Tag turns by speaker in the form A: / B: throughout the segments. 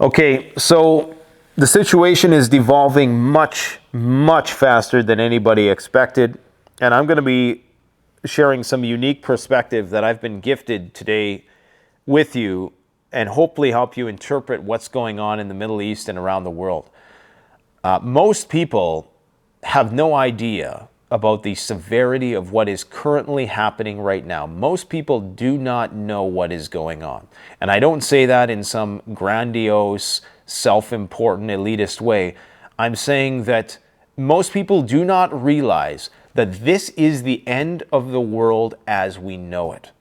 A: Okay, so the situation is devolving much, much faster than anybody expected. And I'm going to be sharing some unique perspective that I've been gifted today with you and hopefully help you interpret what's going on in the Middle East and around the world. Most people have no idea about the severity of what is currently happening right now. Most people do not know what is going on. And I don't say that in some grandiose, self-important, elitist way. I'm saying that most people do not realize that this is the end of the world as we know it.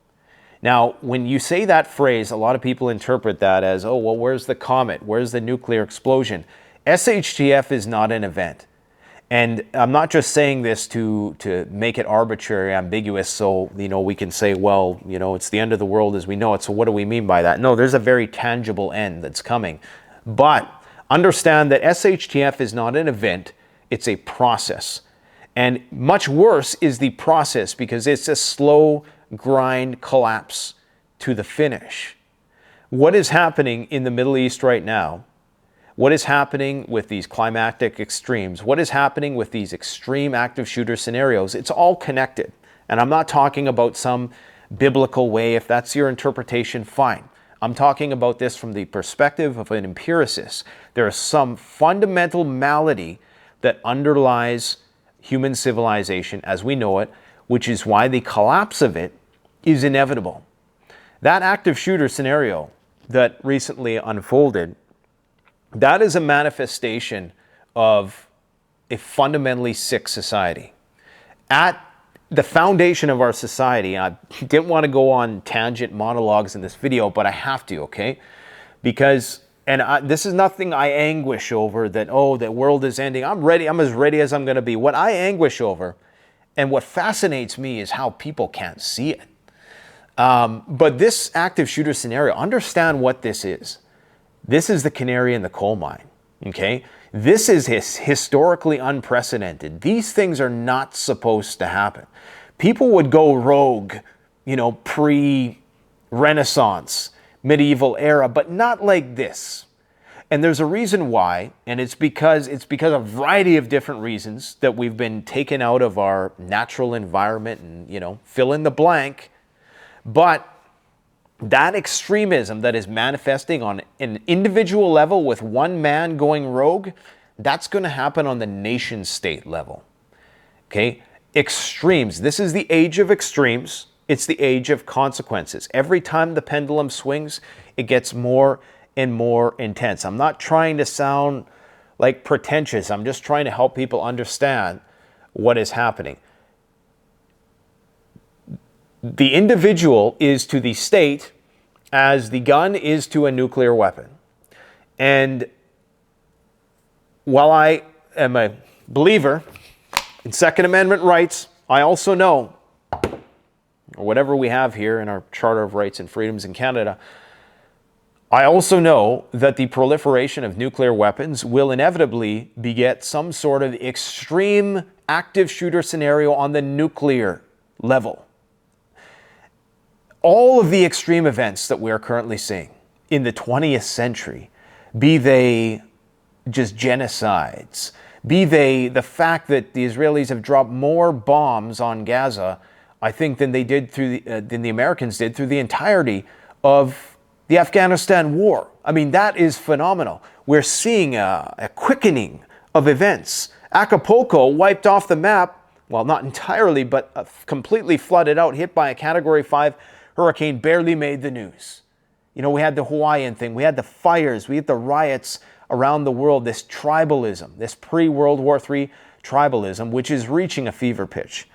A: Now, when you say that phrase, a lot of people interpret that as, oh, well, where's the comet? Where's the nuclear explosion? SHTF is not an event. And I'm not just saying this to make it arbitrary, ambiguous, so, we can say, well, it's the end of the world as we know it, so what do we mean by that? No, there's a very tangible end that's coming. But understand that SHTF is not an event, it's a process. And much worse is the process because it's a slow grind collapse to the finish. What is happening in the Middle East right now? What is happening with these climactic extremes? What is happening with these extreme active shooter scenarios? It's all connected. And I'm not talking about some biblical way. If that's your interpretation, fine. I'm talking about this from the perspective of an empiricist. There is some fundamental malady that underlies human civilization as we know it, which is why the collapse of it is inevitable. That active shooter scenario that recently unfolded, that is a manifestation of a fundamentally sick society. At the foundation of our society, I didn't want to go on tangent monologues in this video, but I have to, okay? Because, this is nothing I anguish over that, oh, the world is ending. I'm ready. I'm as ready as I'm going to be. What I anguish over and what fascinates me is how people can't see it. But this active shooter scenario, understand what this is. This is the canary in the coal mine, okay? This is historically unprecedented. These things are not supposed to happen. People would go rogue, pre-Renaissance, medieval era, but not like this. And there's a reason why, and it's because of a variety of different reasons that we've been taken out of our natural environment and, fill in the blank. But that extremism that is manifesting on an individual level with one man going rogue, that's going to happen on the nation state level. Okay? Extremes. This is the age of extremes. It's the age of consequences. Every time the pendulum swings, it gets more and more intense. I'm not trying to sound like pretentious. I'm just trying to help people understand what is happening. The individual is to the state as the gun is to a nuclear weapon. And while I am a believer in Second Amendment rights, I also know, or whatever we have here in our Charter of Rights and Freedoms in Canada, I also know that the proliferation of nuclear weapons will inevitably beget some sort of extreme active shooter scenario on the nuclear level. All of the extreme events that we are currently seeing in the 20th century, be they just genocides, be they the fact that the Israelis have dropped more bombs on Gaza, I think, than they did than the Americans did through the entirety of the Afghanistan war. I mean, that is phenomenal. We're seeing a quickening of events. Acapulco wiped off the map, well, not entirely, but completely flooded out, hit by a Category 5 hurricane, barely made the news. We had the Hawaiian thing, we had the fires, we had the riots around the world, this tribalism, this pre-World War III tribalism, which is reaching a fever pitch.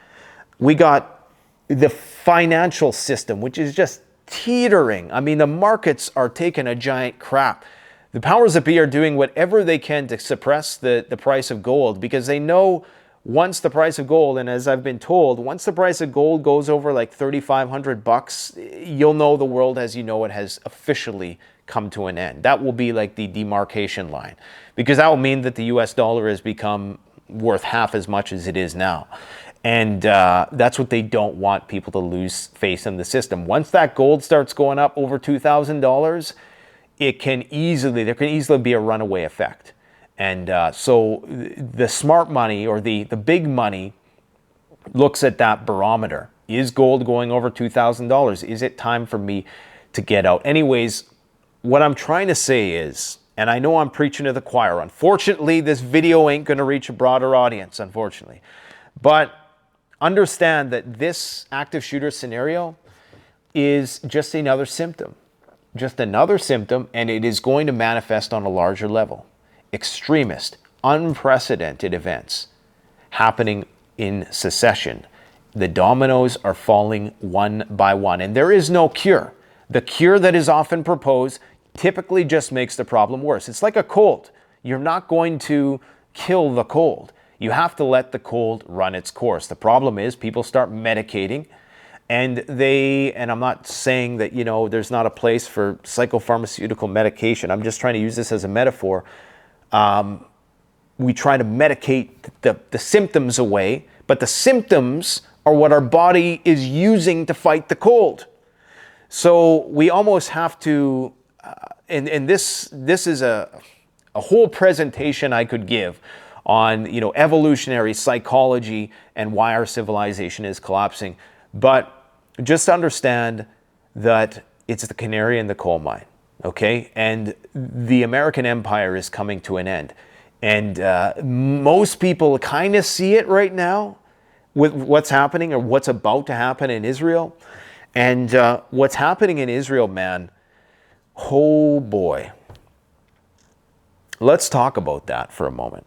A: We got the financial system, which is just teetering. I mean, the markets are taking a giant crap. The powers that be are doing whatever they can to suppress the price of gold because they know once the price of gold, and as I've been told, once the price of gold goes over like $3,500, you'll know the world as you know it has officially come to an end. That will be like the demarcation line, because that will mean that the US dollar has become worth half as much as it is now. And that's what they don't want people to lose faith in the system. Once that gold starts going up over $2,000, there can easily be a runaway effect. And so the smart money, or the big money, looks at that barometer. Is gold going over $2,000? Is it time for me to get out? Anyways, what I'm trying to say is, and I know I'm preaching to the choir, unfortunately, this video ain't going to reach a broader audience, unfortunately. But understand that this active shooter scenario is just another symptom. Just another symptom, and it is going to manifest on a larger level. Extremist, unprecedented events happening in succession. The dominoes are falling one by one, and there is no cure. The cure that is often proposed typically just makes the problem worse. It's like a cold. You're not going to kill the cold. You have to let the cold run its course. The problem is people start medicating, and I'm not saying that, there's not a place for psychopharmaceutical medication. I'm just trying to use this as a metaphor. We try to medicate the symptoms away, but the symptoms are what our body is using to fight the cold. So we almost have to, and this is a whole presentation I could give on evolutionary psychology and why our civilization is collapsing. But just understand that it's the canary in the coal mine, okay? And the American empire is coming to an end. And most people kind of see it right now with what's happening or what's about to happen in Israel. And what's happening in Israel, man, oh boy. Let's talk about that for a moment.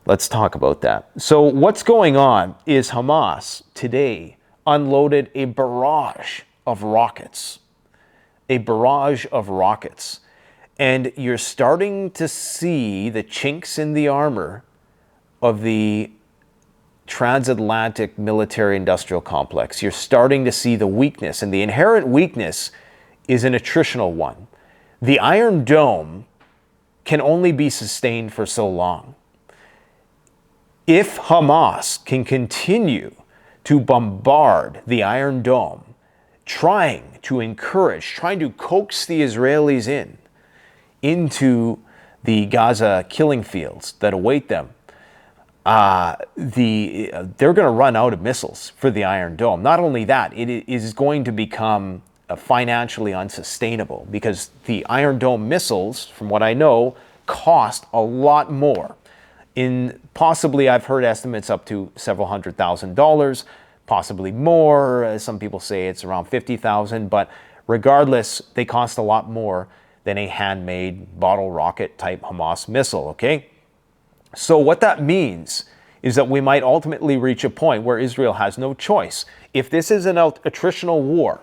A: Let's talk about that. So what's going on is Hamas today unloaded a barrage of rockets. A barrage of rockets. And you're starting to see the chinks in the armor of the transatlantic military-industrial complex. You're starting to see the weakness, and the inherent weakness is an attritional one. The Iron Dome can only be sustained for so long. If Hamas can continue to bombard the Iron Dome, trying to coax the Israelis into the Gaza killing fields that await them, they're going to run out of missiles for the Iron Dome. Not only that, it is going to become financially unsustainable, because the Iron Dome missiles, from what I know, cost a lot more. Possibly, I've heard estimates up to several $100,000, possibly more. Some people say it's around $50,000, but regardless, they cost a lot more than a handmade bottle rocket type Hamas missile, okay? So what that means is that we might ultimately reach a point where Israel has no choice. If this is an attritional war,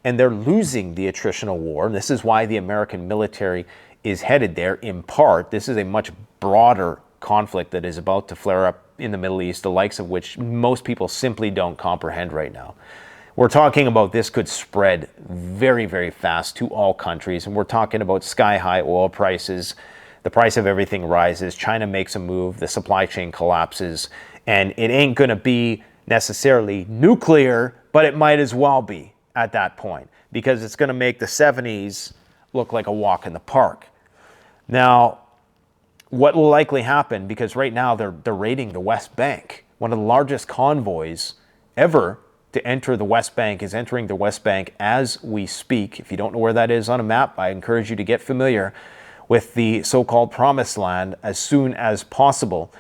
A: and they're losing the attritional war, and this is why the American military is headed there in part. This is a much broader conflict that is about to flare up in the Middle East, the likes of which most people simply don't comprehend right now. We're talking about this could spread very, very fast to all countries, and we're talking about sky-high oil prices. The price of everything rises. China makes a move. The supply chain collapses. And it ain't going to be necessarily nuclear, but it might as well be at that point, because it's going to make the 70s look like a walk in the park. Now, what will likely happen, because right now they're raiding the West Bank. One of the largest convoys ever to enter the West Bank is entering the West Bank as we speak. If you don't know where that is on a map, I encourage you to get familiar with the so-called Promised Land as soon as possible.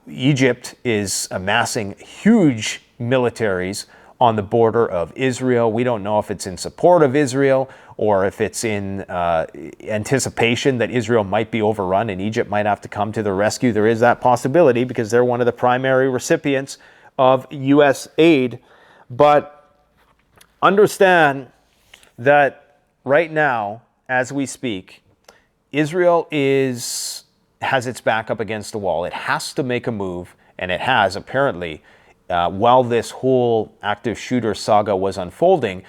A: Egypt is amassing huge militaries on the border of Israel. We don't know if it's in support of Israel or if it's in anticipation that Israel might be overrun and Egypt might have to come to the rescue. There is that possibility because they're one of the primary recipients of U.S. aid. But understand that right now, as we speak, Israel has its back up against the wall. It has to make a move, and it has, apparently. While this whole active shooter saga was unfolding,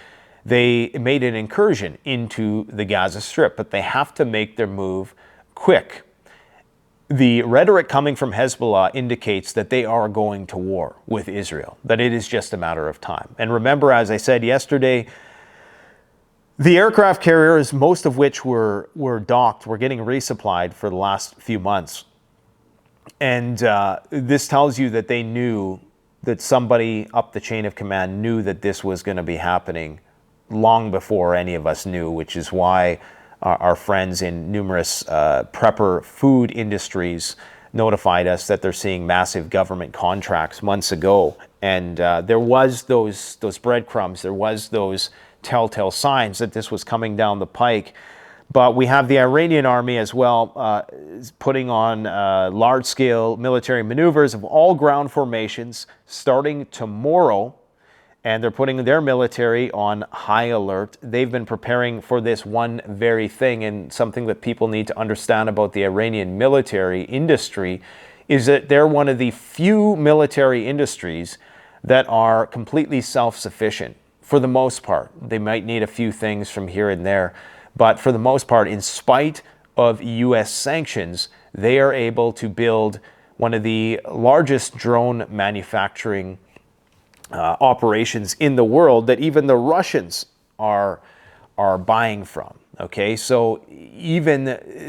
A: they made an incursion into the Gaza Strip, but they have to make their move quick. The rhetoric coming from Hezbollah indicates that they are going to war with Israel, that it is just a matter of time. And remember, as I said yesterday, The aircraft carriers, most of which were docked, were getting resupplied for the last few months. And this tells you that they knew that somebody up the chain of command knew that this was going to be happening long before any of us knew, which is why our friends in numerous prepper food industries notified us that they're seeing massive government contracts months ago. And there was those breadcrumbs, there was those telltale signs that this was coming down the pike. But we have the Iranian army as well putting on large-scale military maneuvers of all ground formations starting tomorrow. And they're putting their military on high alert. They've been preparing for this one very thing. And something that people need to understand about the Iranian military industry is that they're one of the few military industries that are completely self-sufficient. For the most part, they might need a few things from here and there, but for the most part, in spite of US sanctions, they are able to build one of the largest drone manufacturing operations in the world that even the Russians are buying from. Okay, so even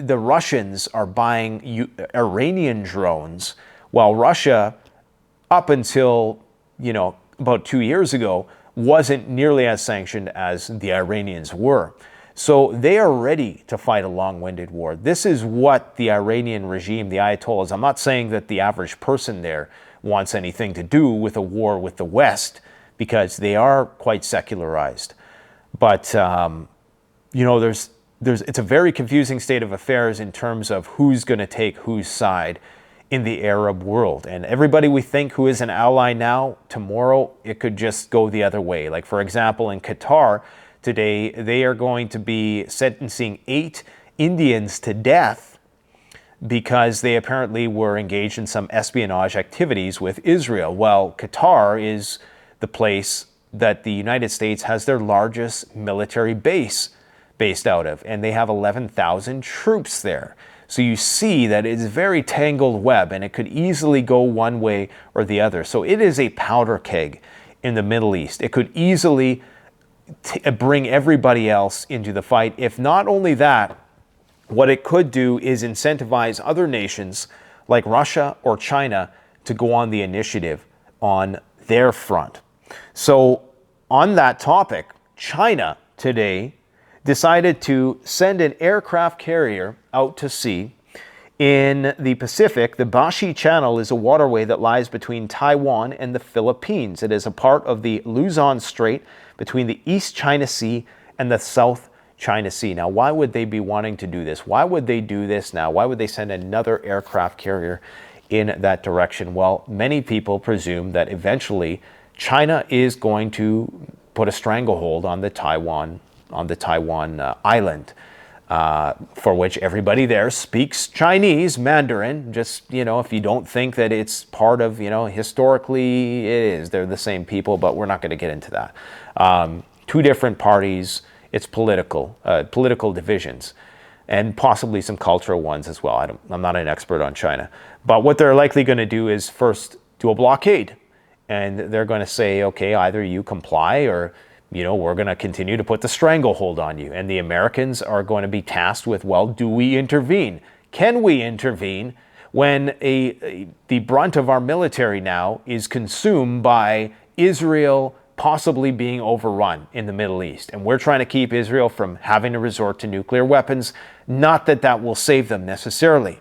A: the Russians are buying Iranian drones, while Russia, up until about 2 years ago, wasn't nearly as sanctioned as the Iranians were. So they are ready to fight a long-winded war. This is what the Iranian regime, the Ayatollahs, I'm not saying that the average person there wants anything to do with a war with the West, because they are quite secularized. But, it's a very confusing state of affairs in terms of who's going to take whose side in the Arab world. And everybody we think who is an ally now, tomorrow it could just go the other way. Like, for example, in Qatar today, they are going to be sentencing 8 Indians to death because they apparently were engaged in some espionage activities with Israel. Well, Qatar is the place that the United States has their largest military base based out of, and they have 11,000 troops there. So you see that it's a very tangled web, and it could easily go one way or the other. So it is a powder keg in the Middle East. It could easily bring everybody else into the fight. If not only that, what it could do is incentivize other nations like Russia or China to go on the initiative on their front. So on that topic, China today decided to send an aircraft carrier out to sea in the Pacific. The Bashi Channel is a waterway that lies between Taiwan and the Philippines. It is a part of the Luzon Strait between the East China Sea and the South China Sea. Now, why would they be wanting to do this? Why would they do this now? Why would they send another aircraft carrier in that direction? Well, many people presume that eventually China is going to put a stranglehold on the Taiwan island, for which everybody there speaks Chinese, Mandarin. Just, if you don't think that it's part of, historically it is. They're the same people, but we're not going to get into that. Two different parties. It's political divisions, and possibly some cultural ones as well. I'm not an expert on China. But what they're likely going to do is first do a blockade. And they're going to say, okay, either you comply or, we're going to continue to put the stranglehold on you. And the Americans are going to be tasked with, well, do we intervene? Can we intervene when the brunt of our military now is consumed by Israel possibly being overrun in the Middle East? And we're trying to keep Israel from having to resort to nuclear weapons. Not that that will save them necessarily.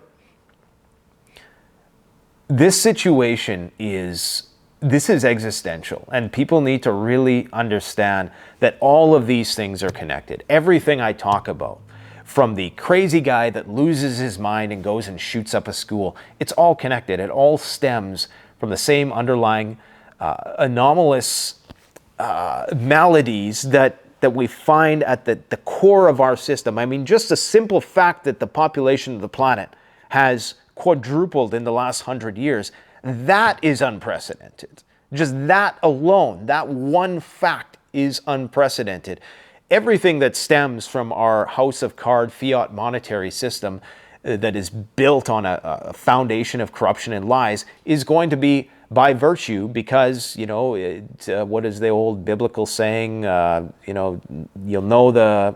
A: This situation is existential, and people need to really understand that all of these things are connected. Everything I talk about, from the crazy guy that loses his mind and goes and shoots up a school, it's all connected. It all stems from the same underlying anomalous maladies that we find at the core of our system. I mean, just the simple fact that the population of the planet has quadrupled in the last 100 years, that is unprecedented. Just that alone, that one fact is unprecedented. Everything that stems from our house of card fiat monetary system that is built on a foundation of corruption and lies is going to be by virtue, because, what is the old biblical saying? You'll know the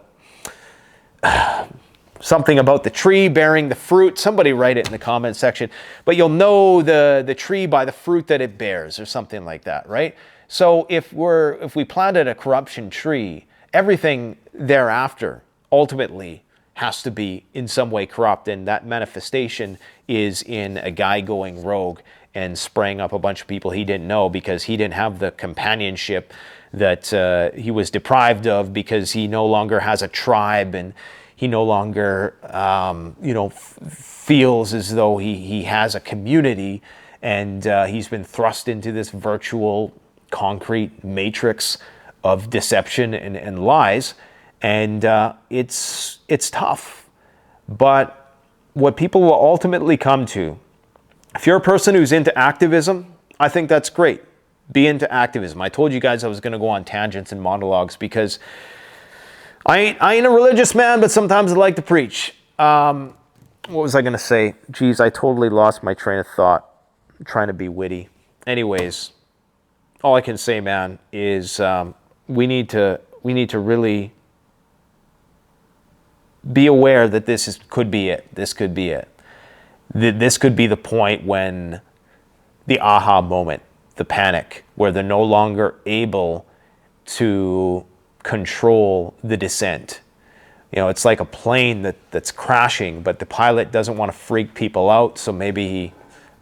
A: something about the tree bearing the fruit. Somebody write it in the comment section. But you'll know the tree by the fruit that it bears, or something like that, right? So if we planted a corruption tree, everything thereafter ultimately has to be in some way corrupt, and that manifestation is in a guy going rogue and spraying up a bunch of people he didn't know, because he didn't have the companionship that he was deprived of, because he no longer has a tribe, and he no longer feels as though he has a community, and he's been thrust into this virtual concrete matrix of deception and lies. And it's tough. But what people will ultimately come to, if you're a person who's into activism, I think that's great. Be into activism. I told you guys I was going to go on tangents and monologues, because I ain't a religious man, but sometimes I like to preach. What was I going to say? Geez, I totally lost my train of thought. I'm trying to be witty. Anyways, all I can say, man, is we need to really be aware that this could be it. This could be it. This could be the point when the aha moment, the panic, where they're no longer able to control the descent. It's like a plane that's crashing, but the pilot doesn't want to freak people out, so maybe he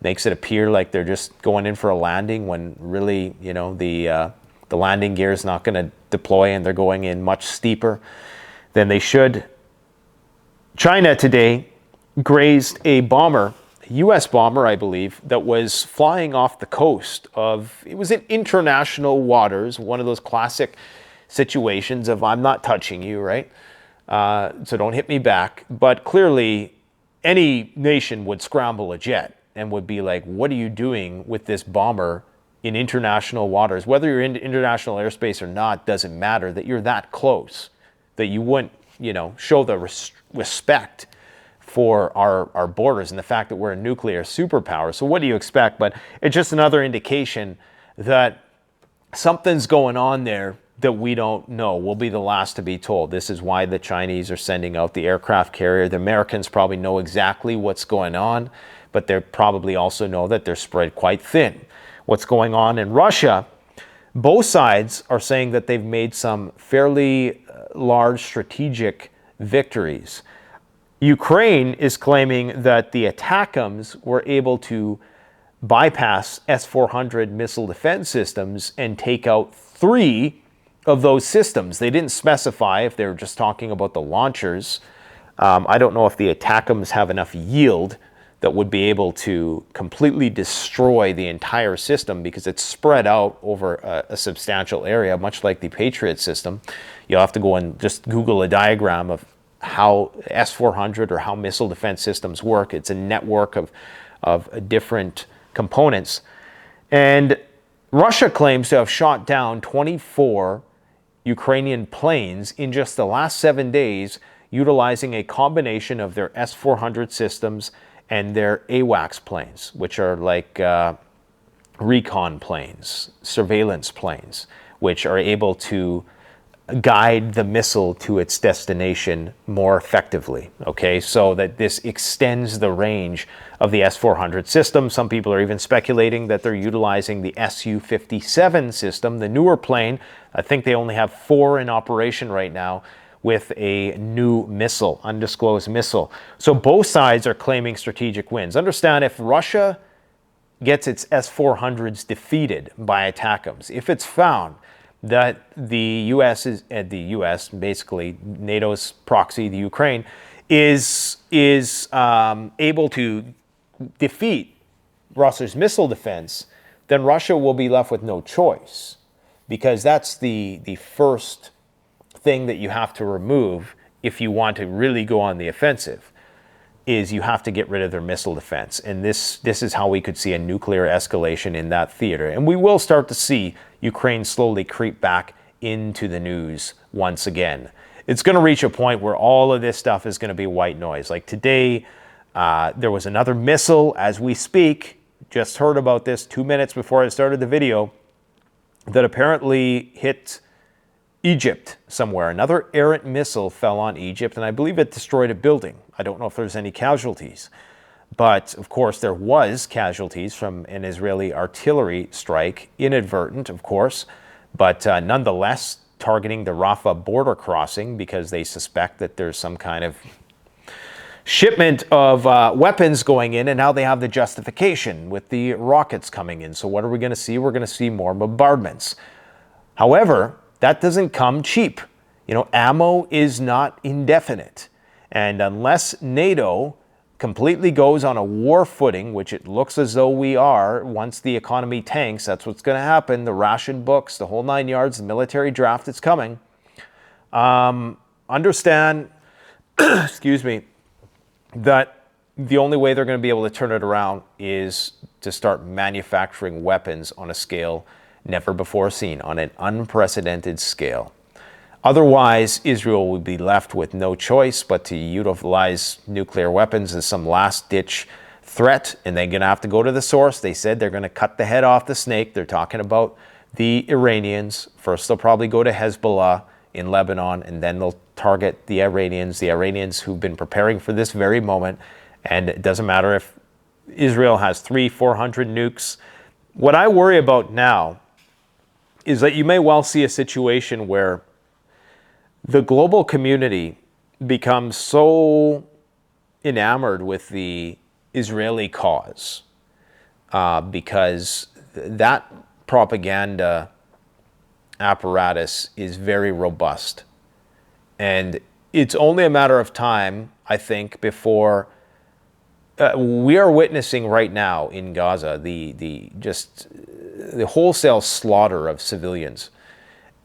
A: makes it appear like they're just going in for a landing, when really, the landing gear is not going to deploy, and they're going in much steeper than they should. China today grazed a bomber, a U.S. bomber, I believe, that was flying off the coast of, it was in international waters, one of those classic situations of I'm not touching you, right? So don't hit me back. But clearly, any nation would scramble a jet and would be like, what are you doing with this bomber in international waters? Whether you're in international airspace or not, doesn't matter, that you're that close, that you wouldn't, show the respect for our borders and the fact that we're a nuclear superpower. So what do you expect? But it's just another indication that something's going on there that we don't know. We'll be the last to be told. This is why the Chinese are sending out the aircraft carrier. The Americans probably know exactly what's going on, but they probably also know that they're spread quite thin. What's going on in Russia, both sides are saying that they've made some fairly large strategic victories. Ukraine is claiming that the ATACMS were able to bypass S-400 missile defense systems and take out 3 of those systems. They didn't specify if they were just talking about the launchers. I don't know if the ATACMS have enough yield that would be able to completely destroy the entire system, because it's spread out over a substantial area, much like the Patriot system. You'll have to go and just Google a diagram of how S-400 or how missile defense systems work. It's a network of different components. And Russia claims to have shot down 24 Ukrainian planes in just the last 7 days, utilizing a combination of their S-400 systems and their AWACS planes, which are like recon planes, surveillance planes, which are able to guide the missile to its destination more effectively. Okay, so that this extends the range of the S-400 system. Some people are even speculating that they're utilizing the Su-57 system, the newer plane. I think they only have 4 in operation right now, with a new missile, undisclosed missile. So both sides are claiming strategic wins. Understand, if Russia gets its S-400s defeated by ATACMS, if it's found that the U.S. basically NATO's proxy, the Ukraine, is able to defeat Russia's missile defense, then Russia will be left with no choice, because that's the first thing that you have to remove if you want to really go on the offensive, is you have to get rid of their missile defense. And this is how we could see a nuclear escalation in that theater. And we will start to see Ukraine slowly creep back into the news once again. It's going to reach a point where all of this stuff is going to be white noise. Like today, there was another missile as we speak, just heard about this 2 minutes before I started the video, that apparently hit Egypt somewhere. Another errant missile fell on Egypt, and I believe it destroyed a building. I don't know if there's any casualties. But, of course, there was casualties from an Israeli artillery strike, inadvertent, of course, but nonetheless targeting the Rafah border crossing because they suspect that there's some kind of shipment of weapons going in, and now they have the justification with the rockets coming in. So what are we going to see? We're going to see more bombardments. However, that doesn't come cheap. You know, ammo is not indefinite. And unless NATO completely goes on a war footing, which it looks as though we are, once the economy tanks, that's what's going to happen. The ration books, the whole 9 yards, the military draft is coming. Understand, excuse me, that the only way they're going to be able to turn it around is to start manufacturing weapons on a scale never before seen, on an unprecedented scale. Otherwise, Israel would be left with no choice but to utilize nuclear weapons as some last-ditch threat, and they're going to have to go to the source. They said they're going to cut the head off the snake. They're talking about the Iranians. First, they'll probably go to Hezbollah in Lebanon, and then they'll target the Iranians who've been preparing for this very moment. And it doesn't matter if Israel has 300-400 nukes. What I worry about now is that you may well see a situation where the global community becomes so enamored with the Israeli cause because that propaganda apparatus is very robust. And it's only a matter of time, I think, before we are witnessing right now in Gaza the wholesale slaughter of civilians.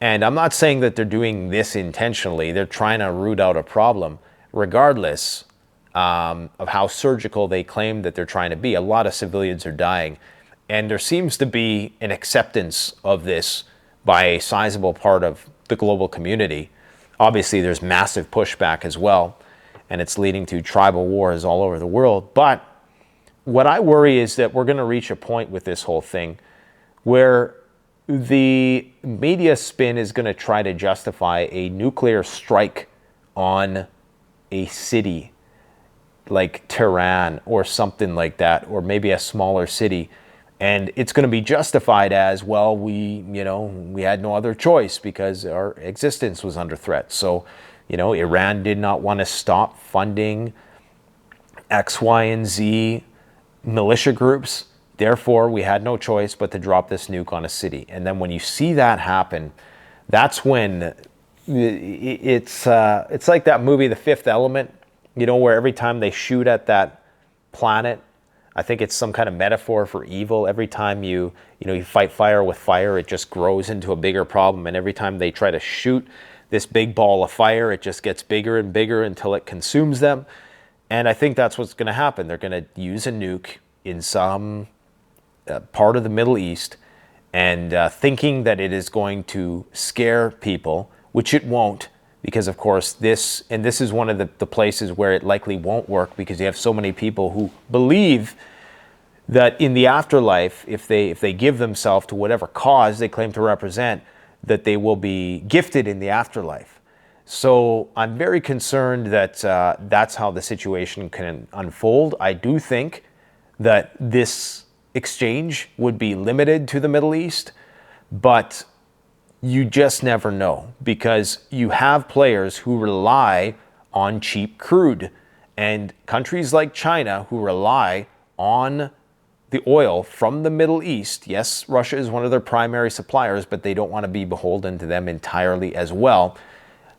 A: And I'm not saying that they're doing this intentionally. They're trying to root out a problem, regardless of how surgical they claim that they're trying to be. A lot of civilians are dying. And there seems to be an acceptance of this by a sizable part of the global community. Obviously, there's massive pushback as well, and it's leading to tribal wars all over the world. But what I worry is that we're going to reach a point with this whole thing where the media spin is going to try to justify a nuclear strike on a city like Tehran or something like that, or maybe a smaller city. And it's going to be justified as, well, we had no other choice because our existence was under threat. So, Iran did not want to stop funding X, Y, and Z militia groups. Therefore, we had no choice but to drop this nuke on a city. And then when you see that happen, that's when it's like that movie, The Fifth Element, where every time they shoot at that planet, I think it's some kind of metaphor for evil. Every time you fight fire with fire, it just grows into a bigger problem. And every time they try to shoot this big ball of fire, it just gets bigger and bigger until it consumes them. And I think that's what's going to happen. They're going to use a nuke in some part of the Middle East and thinking that it is going to scare people, which it won't, because of course this is one of the places where it likely won't work, because you have so many people who believe that in the afterlife, if they give themselves to whatever cause they claim to represent, that they will be gifted in the afterlife. So I'm very concerned that that's how the situation can unfold. I do think that this exchange would be limited to the Middle East, but you just never know, because you have players who rely on cheap crude, and countries like China who rely on the oil from the Middle East. Yes, Russia is one of their primary suppliers, but they don't want to be beholden to them entirely as well.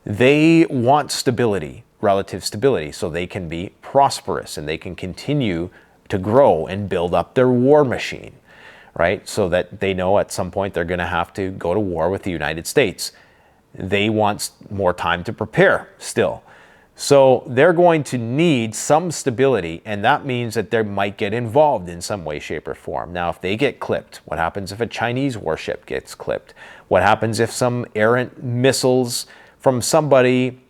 A: They want stability, relative stability, so they can be prosperous and they can continue to grow and build up their war machine, right? So that they know at some point they're going to have to go to war with the United States. They want more time to prepare still. So they're going to need some stability, and that means that they might get involved in some way, shape, or form. Now, if they get clipped, what happens if a Chinese warship gets clipped? What happens if some errant missiles from somebody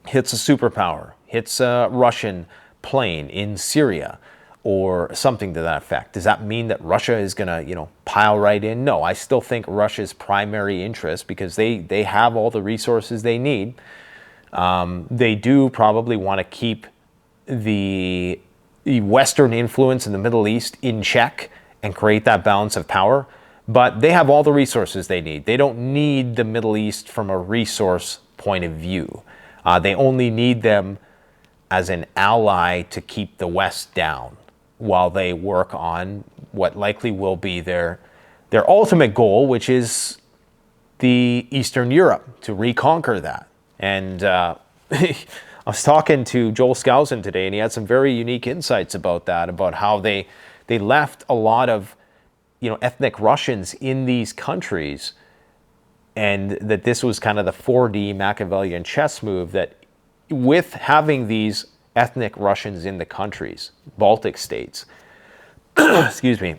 A: hits a superpower, hits a Russian plane in Syria? or something to that effect. Does that mean that Russia is going to, pile right in? No, I still think Russia's primary interest, because they have all the resources they need. They do probably want to keep the Western influence in the Middle East in check and create that balance of power. But they have all the resources they need. They don't need the Middle East from a resource point of view. They only need them as an ally to keep the West down while they work on what likely will be their ultimate goal, which is the Eastern Europe, to reconquer that. And I was talking to Joel Skousen today, and he had some very unique insights about that, about how they left a lot of ethnic Russians in these countries, and that this was kind of the 4D Machiavellian chess move, that with having these ethnic Russians in the countries, Baltic states, excuse me,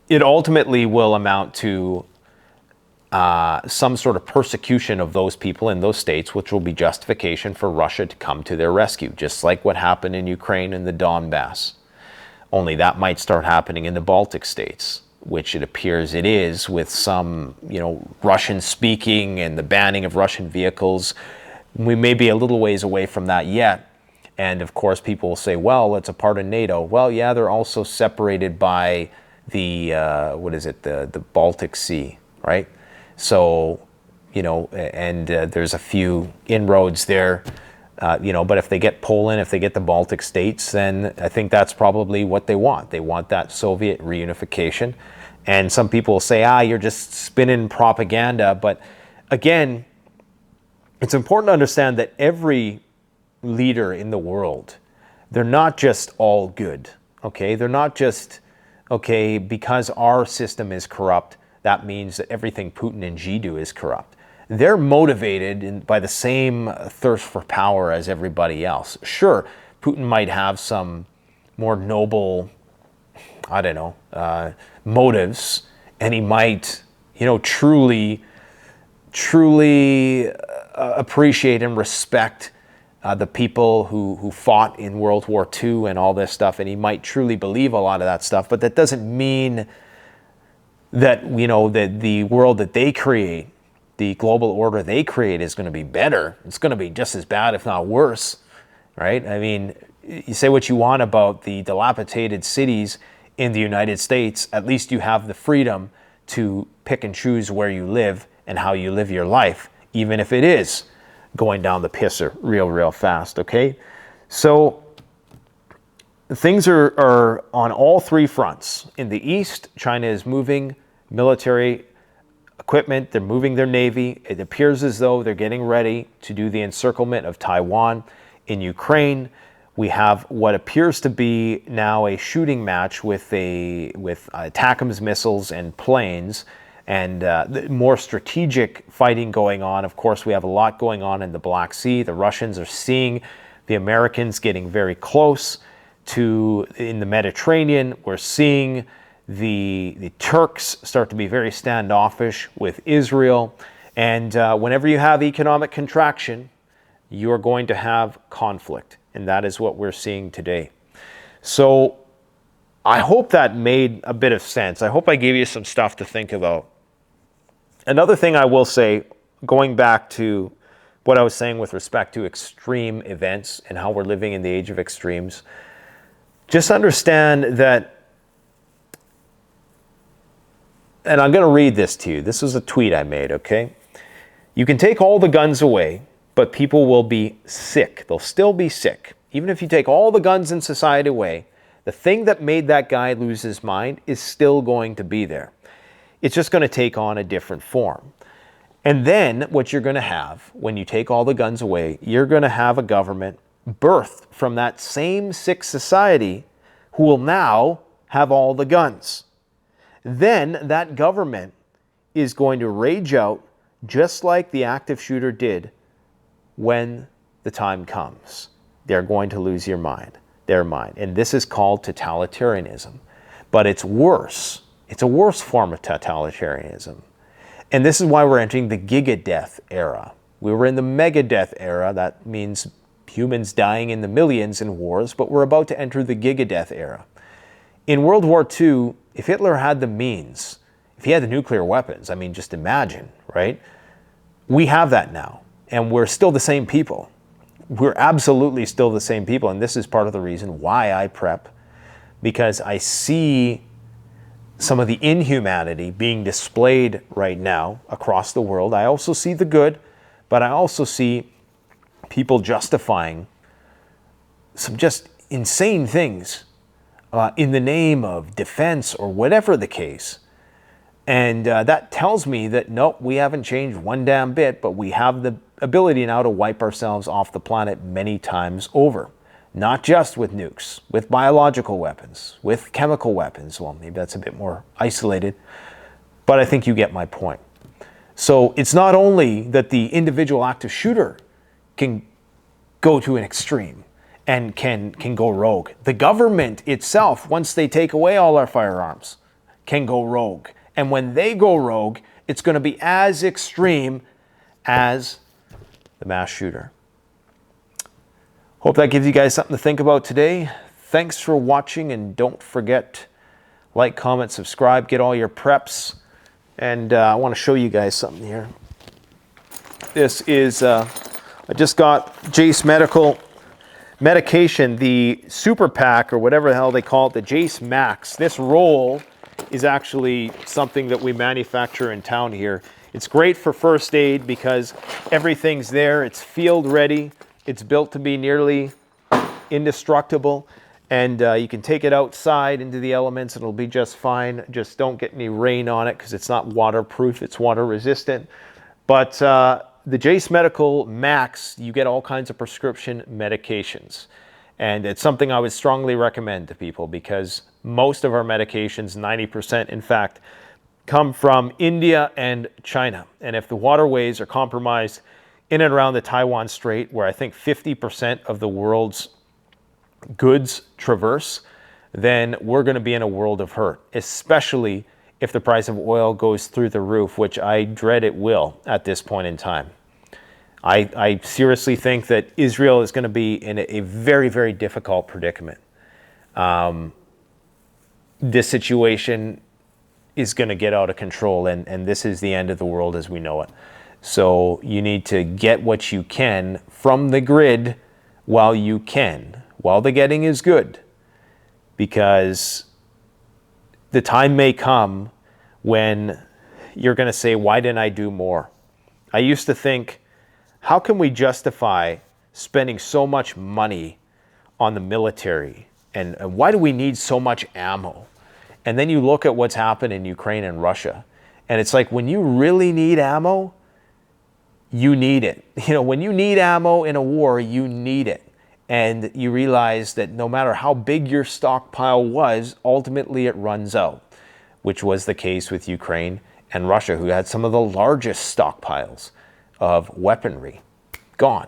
A: it ultimately will amount to some sort of persecution of those people in those states, which will be justification for Russia to come to their rescue, just like what happened in Ukraine and the Donbass. Only that might start happening in the Baltic states, which it appears it is, with some, Russian speaking and the banning of Russian vehicles. We may be a little ways away from that yet. And of course, people will say, well, it's a part of NATO. Well, yeah, they're also separated by the, the Baltic Sea, right? So, there's a few inroads there, but if they get Poland, if they get the Baltic states, then I think that's probably what they want. They want that Soviet reunification. And some people will say, you're just spinning propaganda. But again, it's important to understand that every leader in the world, they're not just all good, okay? They're not just, okay, because our system is corrupt, that means that everything Putin and Xi do is corrupt. They're motivated by the same thirst for power as everybody else. Sure, Putin might have some more noble, motives, and he might, truly appreciate and respect the people who fought in World War II and all this stuff, and he might truly believe a lot of that stuff, but that doesn't mean that, that the world that they create, the global order they create, is going to be better. It's going to be just as bad, if not worse, right? I mean, you say what you want about the dilapidated cities in the United States, at least you have the freedom to pick and choose where you live and how you live your life, even if it is going down the pisser real fast, okay? So things are on all three fronts. In the East, China is moving military equipment. They're moving their navy. It appears as though they're getting ready to do the encirclement of Taiwan. In Ukraine, we have what appears to be now a shooting match with ATACMS missiles and planes, and more strategic fighting going on. Of course, we have a lot going on in the Black Sea. The Russians are seeing the Americans getting very close in the Mediterranean. We're seeing the Turks start to be very standoffish with Israel. And whenever you have economic contraction, you're going to have conflict. And that is what we're seeing today. So I hope that made a bit of sense. I hope I gave you some stuff to think about. Another thing I will say, going back to what I was saying with respect to extreme events and how we're living in the age of extremes, just understand that, and I'm going to read this to you. This was a tweet I made, okay? You can take all the guns away, but people will be sick. They'll still be sick. Even if you take all the guns in society away, the thing that made that guy lose his mind is still going to be there. It's just going to take on a different form. And then what you're going to have when you take all the guns away, you're going to have a government birthed from that same sick society who will now have all the guns. Then that government is going to rage out just like the active shooter did when the time comes. They're going to lose their mind. And this is called totalitarianism. But it's worse. It's a worse form of totalitarianism. And this is why we're entering the giga-death era. We were in the mega-death era. That means humans dying in the millions in wars, but we're about to enter the gigadeath era. In World War II, if Hitler had the means, if he had the nuclear weapons, I mean, just imagine, right? We have that now, and we're still the same people. We're absolutely still the same people, and this is part of the reason why I prep, because I see some of the inhumanity being displayed right now across the world. I also see the good, but I also see people justifying some just insane things in the name of defense or whatever the case. And that tells me that, nope, we haven't changed one damn bit, but we have the ability now to wipe ourselves off the planet many times over. Not just with nukes, with biological weapons, with chemical weapons. Well, maybe that's a bit more isolated, but I think you get my point. So it's not only that the individual active shooter can go to an extreme and can go rogue. The government itself, once they take away all our firearms, can go rogue. And when they go rogue, it's going to be as extreme as the mass shooter. Hope that gives you guys something to think about today. Thanks for watching, and don't forget, like, comment, subscribe, get all your preps. And I want to show you guys something here. This is, I just got Jace Medical medication, the Super Pack, or whatever the hell they call it, the Jace Max. This roll is actually something that we manufacture in town here. It's great for first aid because everything's there. It's field ready. It's built to be nearly indestructible, and you can take it outside into the elements and it'll be just fine. Just don't get any rain on it because it's not waterproof, it's water resistant. But the Jace Medical Max, you get all kinds of prescription medications. And it's something I would strongly recommend to people because most of our medications, 90% in fact, come from India and China. And if the waterways are compromised in and around the Taiwan Strait, where I think 50% of the world's goods traverse, then we're going to be in a world of hurt, especially if the price of oil goes through the roof, which I dread it will at this point in time. I seriously think that Israel is going to be in a very, very difficult predicament. This situation is going to get out of control, and this is the end of the world as we know it. So you need to get what you can from the grid while you can, while the getting is good, because the time may come when you're going to say, why didn't I do more? I used to think, how can we justify spending so much money on the military? And why do we need so much ammo? And then you look at what's happened in Ukraine and Russia, and it's like, when you really need ammo, you need it. You know, when you need ammo in a war, you need it. And you realize that no matter how big your stockpile was, ultimately it runs out, which was the case with Ukraine and Russia, who had some of the largest stockpiles of weaponry. Gone,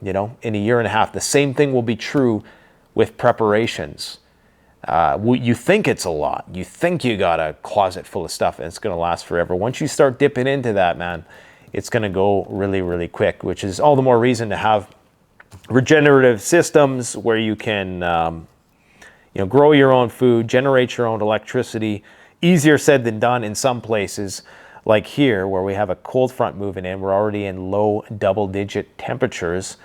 A: you know, in a year and a half. The same thing will be true with preparations. You think it's a lot. You think you got a closet full of stuff and it's going to last forever. Once you start dipping into that, man, it's going to go really, really quick, which is all the more reason to have regenerative systems where you can grow your own food, generate your own electricity. Easier said than done in some places, like here where we have a cold front moving in. We're already in low double-digit temperatures,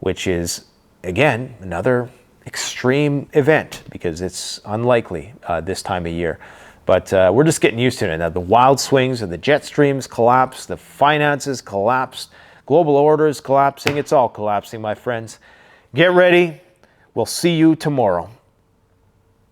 A: which is, again, another extreme event because it's unlikely this time of year. But we're just getting used to it. Now, the wild swings and the jet streams collapse, the finances collapsed, global orders collapsing. It's all collapsing, my friends. Get ready. We'll see you tomorrow.